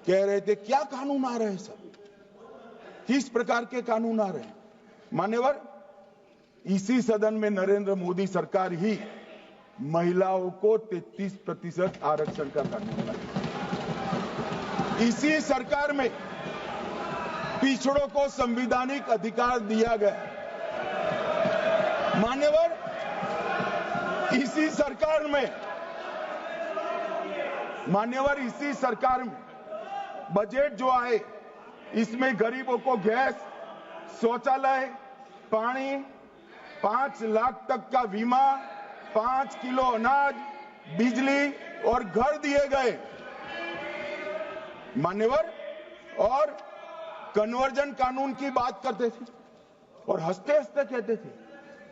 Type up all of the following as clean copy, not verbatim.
कह रहे थे क्या कानून आ रहे हैं, सब किस प्रकार के कानून आ रहे हैं। मान्यवर, इसी सदन में नरेंद्र मोदी सरकार ही महिलाओं को 33% आरक्षण का कानून लाई। इसी सरकार में पिछड़ों को संवैधानिक अधिकार दिया गया। मान्यवर, इसी सरकार में बजट जो आए, इसमें गरीबों को गैस, शौचालय, पानी, 5 लाख तक का बीमा, 5 किलो अनाज, बिजली और घर दिए गए। मान्यवर, और कन्वर्जन कानून की बात करते थे और हंसते हंसते कहते थे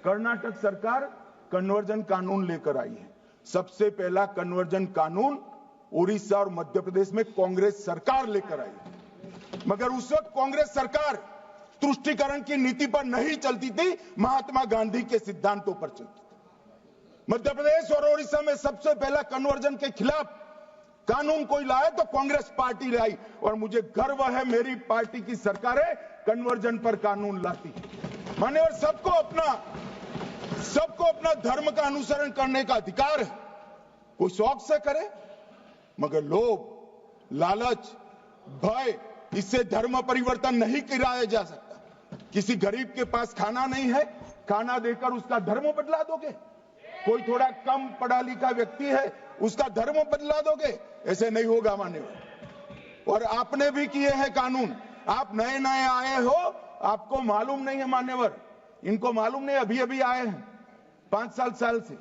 कर्नाटक सरकार कन्वर्जन कानून लेकर आई है। सबसे पहला कन्वर्जन कानून उड़ीसा और मध्य प्रदेश में कांग्रेस सरकार लेकर आई, मगर उस वक्त कांग्रेस सरकार तुष्टीकरण की नीति पर नहीं चलती थी, महात्मा गांधी के सिद्धांतों पर चलती थी। मध्य प्रदेश और उड़ीसा में सबसे पहला कन्वर्जन के खिलाफ कानून कोई लाया तो कांग्रेस पार्टी लाई, और मुझे गर्व है मेरी पार्टी की सरकारें कन्वर्जन पर कानून लाती। मान्यवर, सबको अपना धर्म का अनुसरण करने का अधिकार है, कोई शौक से करे, मगर लोभ, लालच, भय, इससे धर्म परिवर्तन नहीं कराया जा सकता। किसी गरीब के पास खाना नहीं है, खाना देकर उसका धर्म बदला दोगे? कोई थोड़ा कम पढ़ा लिखा व्यक्ति है, उसका धर्म बदला दोगे? ऐसे नहीं होगा मान्यवर। और आपने भी किए हैं कानून, आप नए नए आए हो, आपको मालूम नहीं है मान्यवर, इनको मालूम नहीं, अभी अभी आए हैं 5 साल से।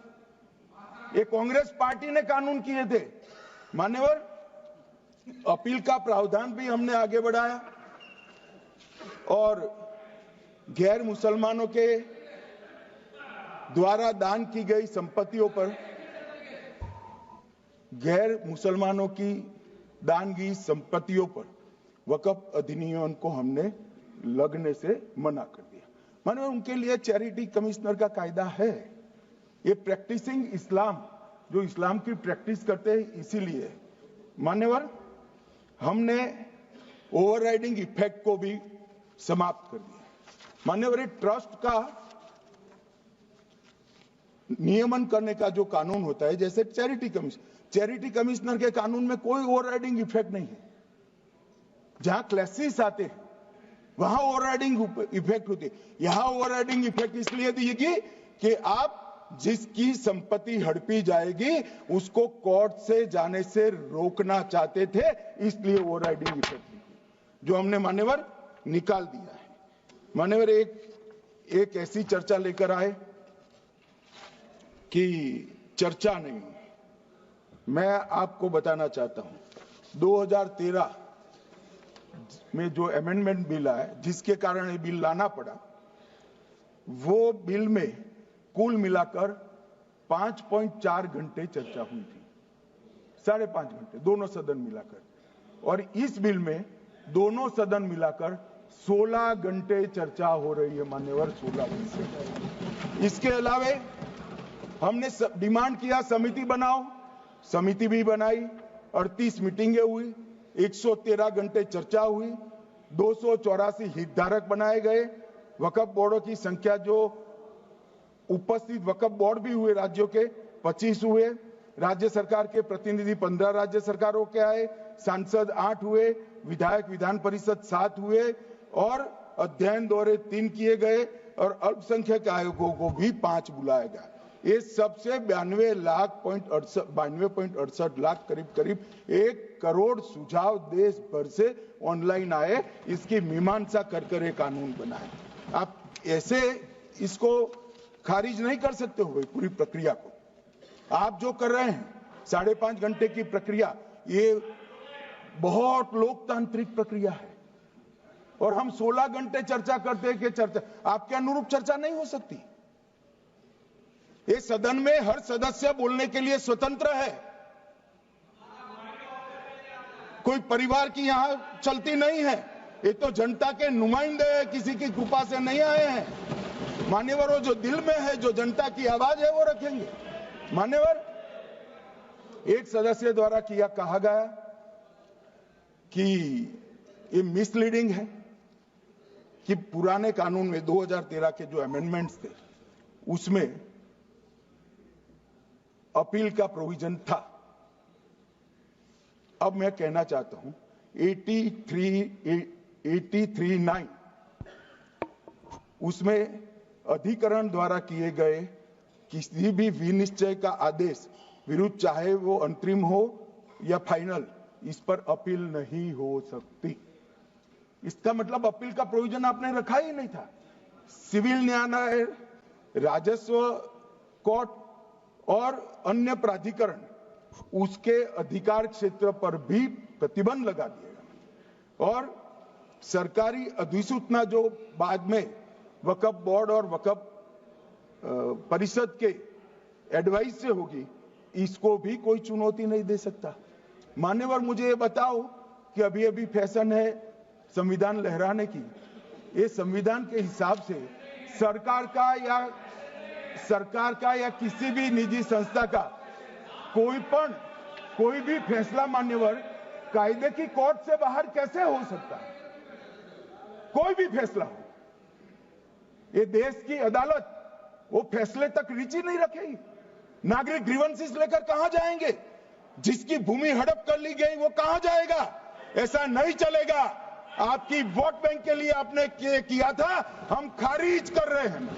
ये कांग्रेस पार्टी ने कानून किए थे मान्यवर। अपील का प्रावधान भी हमने आगे बढ़ाया और गैर मुसलमानों के द्वारा दान की गई संपत्तियों पर, गैर मुसलमानों की दान की संपत्तियों पर वक्फ अधिनियम को हमने लगने से मना कर दिया। माने उनके लिए चैरिटी कमिश्नर का कायदा है। ये प्रैक्टिसिंग इस्लाम, जो इस्लाम की प्रैक्टिस करते हैं, इसीलिए मान्यवर हमने ओवरराइडिंग इफेक्ट को भी समाप्त कर दिया। मान्यवर, ट्रस्ट का नियमन करने का जो कानून होता है, जैसे चैरिटी कमिश्नर के कानून में कोई ओवरराइडिंग इफेक्ट नहीं है। जहां क्लासेस आते हैं वहां ओवरराइडिंग इफेक्ट होती है। यहां ओवरराइडिंग इफेक्ट इसलिए देगी कि आप जिसकी संपत्ति हड़पी जाएगी उसको कोर्ट से जाने से रोकना चाहते थे, इसलिए ओवरराइडिंग इफेक्ट जो हमने मान्यवर निकाल दिया है। मान्यवर, एक ऐसी चर्चा लेकर आए कि चर्चा नहीं, मैं आपको बताना चाहता हूं 2013 में जो अमेंडमेंट बिल आया, जिसके कारण ये बिल लाना पड़ा, वो बिल में कुल मिलाकर 5.4 घंटे चर्चा हुई थी, 5.5 घंटे दोनों सदन मिलाकर, और इस बिल में दोनों सदन मिलाकर 16 घंटे चर्चा हो रही है मान्यवर, 16 घंटे। इसके अलावे हमने डिमांड किया समिति बनाओ, समिति भी बनाई, 38 मीटिंगें हुई, 113 घंटे चर्चा हुई, 284 हितधारक बनाए गए, वक्फ बोर्डों की संख्या जो उपस्थित वक्फ बोर्ड भी हुए राज्यों के 25 हुए, राज्य सरकार के प्रतिनिधि 15 राज्य सरकारों के आए, सांसद 8 हुए, विधायक विधान परिषद 7 हुए, और अध्ययन दौरे 3 किए गए, और अल्पसंख्यक आयोगों को भी 5 बुलाया गया। ये सबसे 92.68 लाख करीब 1 करोड़ सुझाव देश भर से ऑनलाइन आए। इसकी मीमांसा कर ये कानून बना है। आप ऐसे इसको खारिज नहीं कर सकते हो पूरी प्रक्रिया को। आप जो कर रहे हैं 5.5 घंटे की प्रक्रिया, ये बहुत लोकतांत्रिक प्रक्रिया है, और हम 16 घंटे चर्चा करते हैं कि चर्चा आपके अनुरूप चर्चा नहीं हो सकती। ये सदन में हर सदस्य बोलने के लिए स्वतंत्र है, कोई परिवार की यहां चलती नहीं है। ये तो जनता के नुमाइंदे हैं, किसी की कृपा से नहीं आए हैं। मान्यवर, जो दिल में है, जो जनता की आवाज है, वो रखेंगे। मान्यवर, एक सदस्य द्वारा कहा गया कि ये मिसलीडिंग है कि पुराने कानून में 2013 के जो अमेंडमेंट्स थे उसमें अपील का प्रोविजन था। अब मैं कहना चाहता हूं 83(9) उसमें अधिकरण द्वारा किए गए किसी भी विनिश्चय का आदेश विरुद्ध चाहे वो अंतरिम हो या फाइनल, इस पर अपील नहीं हो सकती। इसका मतलब अपील का प्रोविजन आपने रखा ही नहीं था। सिविल न्यायालय, राजस्व कोर्ट और अन्य प्राधिकरण उसके अधिकार क्षेत्र पर भी प्रतिबंध लगा दिएगा और सरकारी अधिसूचना जो बाद में वक्फ बोर्ड और वक्फ परिषद के एडवाइस से होगी, इसको भी कोई चुनौती नहीं दे सकता। मान्यवर, मुझे ये बताओ कि अभी अभी फैशन है संविधान लहराने की। ये संविधान के हिसाब से सरकार का या किसी भी निजी संस्था का कोई भी फैसला मान्यवर कायदे की कोर्ट से बाहर कैसे हो सकता है? कोई भी फैसला हो, ये देश की अदालत वो फैसले तक रुचि नहीं रखेगी। नागरिक ग्रीवेंसेस लेकर कहां जाएंगे? जिसकी भूमि हड़प कर ली गई वो कहां जाएगा? ऐसा नहीं चलेगा। आपकी वोट बैंक के लिए आपने किया था, हम खारिज कर रहे हैं,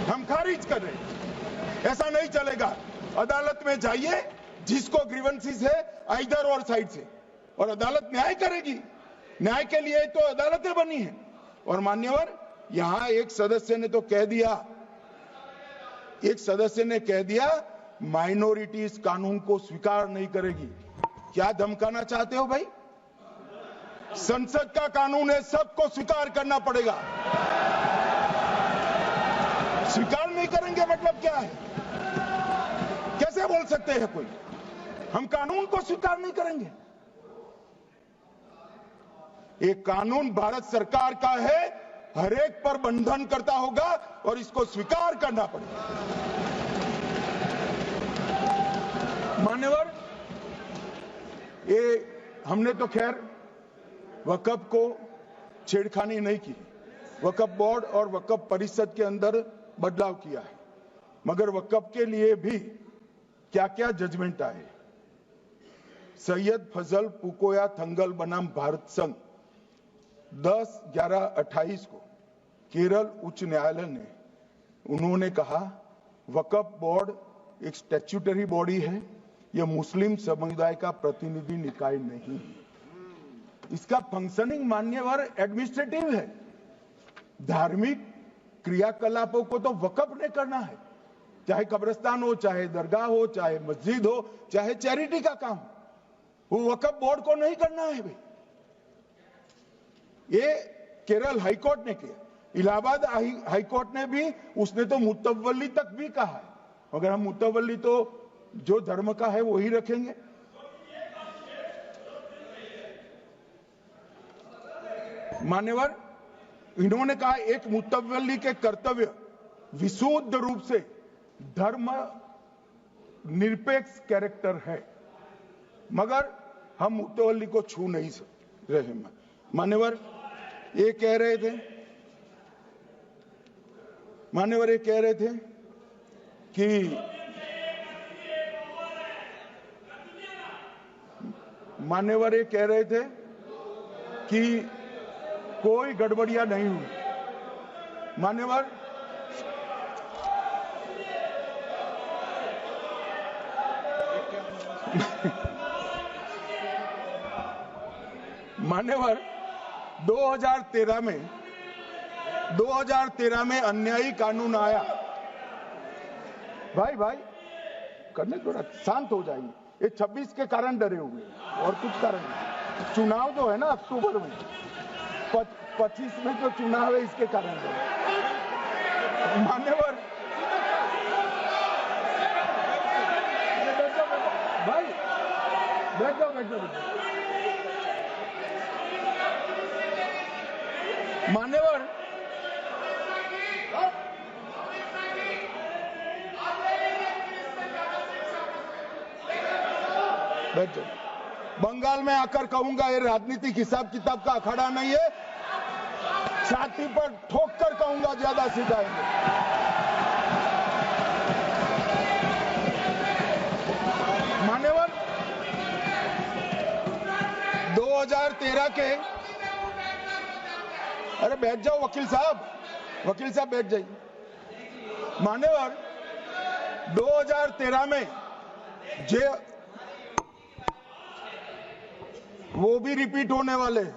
हम खारिज कर रहे हैं। ऐसा नहीं चलेगा। अदालत में जाइए, जिसको ग्रीवेंसेस है इधर और साइड से, और अदालत न्याय करेगी। न्याय के लिए तो अदालतें बनी हैं। और मान्यवर, यहां एक सदस्य ने कह दिया माइनॉरिटी इस कानून को स्वीकार नहीं करेगी। क्या धमकाना चाहते हो भाई? संसद का कानून है, सबको स्वीकार करना पड़ेगा। स्वीकार नहीं करेंगे मतलब क्या है? कैसे बोल सकते हैं कोई हम कानून को स्वीकार नहीं करेंगे? ये कानून भारत सरकार का है, हर एक पर बंधन करता होगा और इसको स्वीकार करना पड़ेगा। मान्यवर, ये हमने तो खैर वक्फ को छेड़खानी नहीं की। वक्फ बोर्ड और वक्फ परिषद के अंदर बदलाव किया है, मगर वक्फ के लिए भी क्या क्या जजमेंट आए। सैयद फजल पुकोया थंगल बनाम भारत संघ 10/11/28 को केरल उच्च न्यायालय ने उन्होंने कहा वक्फ बोर्ड एक स्टैट्यूटरी बॉडी है, यह मुस्लिम समुदाय का प्रतिनिधि निकाय नहीं है। इसका फंक्शनिंग मान्यवर एडमिनिस्ट्रेटिव है। धार्मिक क्रियाकलापों को तो वक्फ ने करना है, चाहे कब्रिस्तान हो, चाहे दरगाह हो, चाहे मस्जिद हो, चाहे चैरिटी का काम, वो वक्फ बोर्ड को नहीं करना है भाई। ये केरल हाईकोर्ट ने किया। इलाहाबाद हाईकोर्ट ने भी, उसने तो मुतवल्ली तक भी कहा है। अगर हम मुतवल्ली तो जो धर्म का है वही रखेंगे। मान्यवर, इन्होंने कहा एक मुतवल्ली के कर्तव्य विशुद्ध रूप से धर्म निरपेक्ष कैरेक्टर है, मगर हम मुतवल्ली को छू नहीं रहे। मान्यवर ये कह रहे थे कि कोई गड़बड़ियां नहीं हुई। मान्यवर, मान्यवर 2013 में अन्यायी कानून आया। भाई करने थोड़ा शांत हो जाइए। ये 26 के कारण डरे हुए और कुछ कारण नहीं। चुनाव जो है ना अक्टूबर में, 25 में जो चुनाव है इसके कारण डरे। मान्यवर भाई बैठ जाओ। मान्यवर बैठ जाओ। बंगाल में आकर कहूंगा ये राजनीतिक हिसाब किताब का अखाड़ा नहीं है, छाती पर ठोक कर कहूंगा ज्यादा सीट आएंगे। मान्यवर 2013 के, अरे बैठ जाओ वकील साहब बैठ जाइए। मान्यवर 2013 में वो भी रिपीट होने वाले हैं।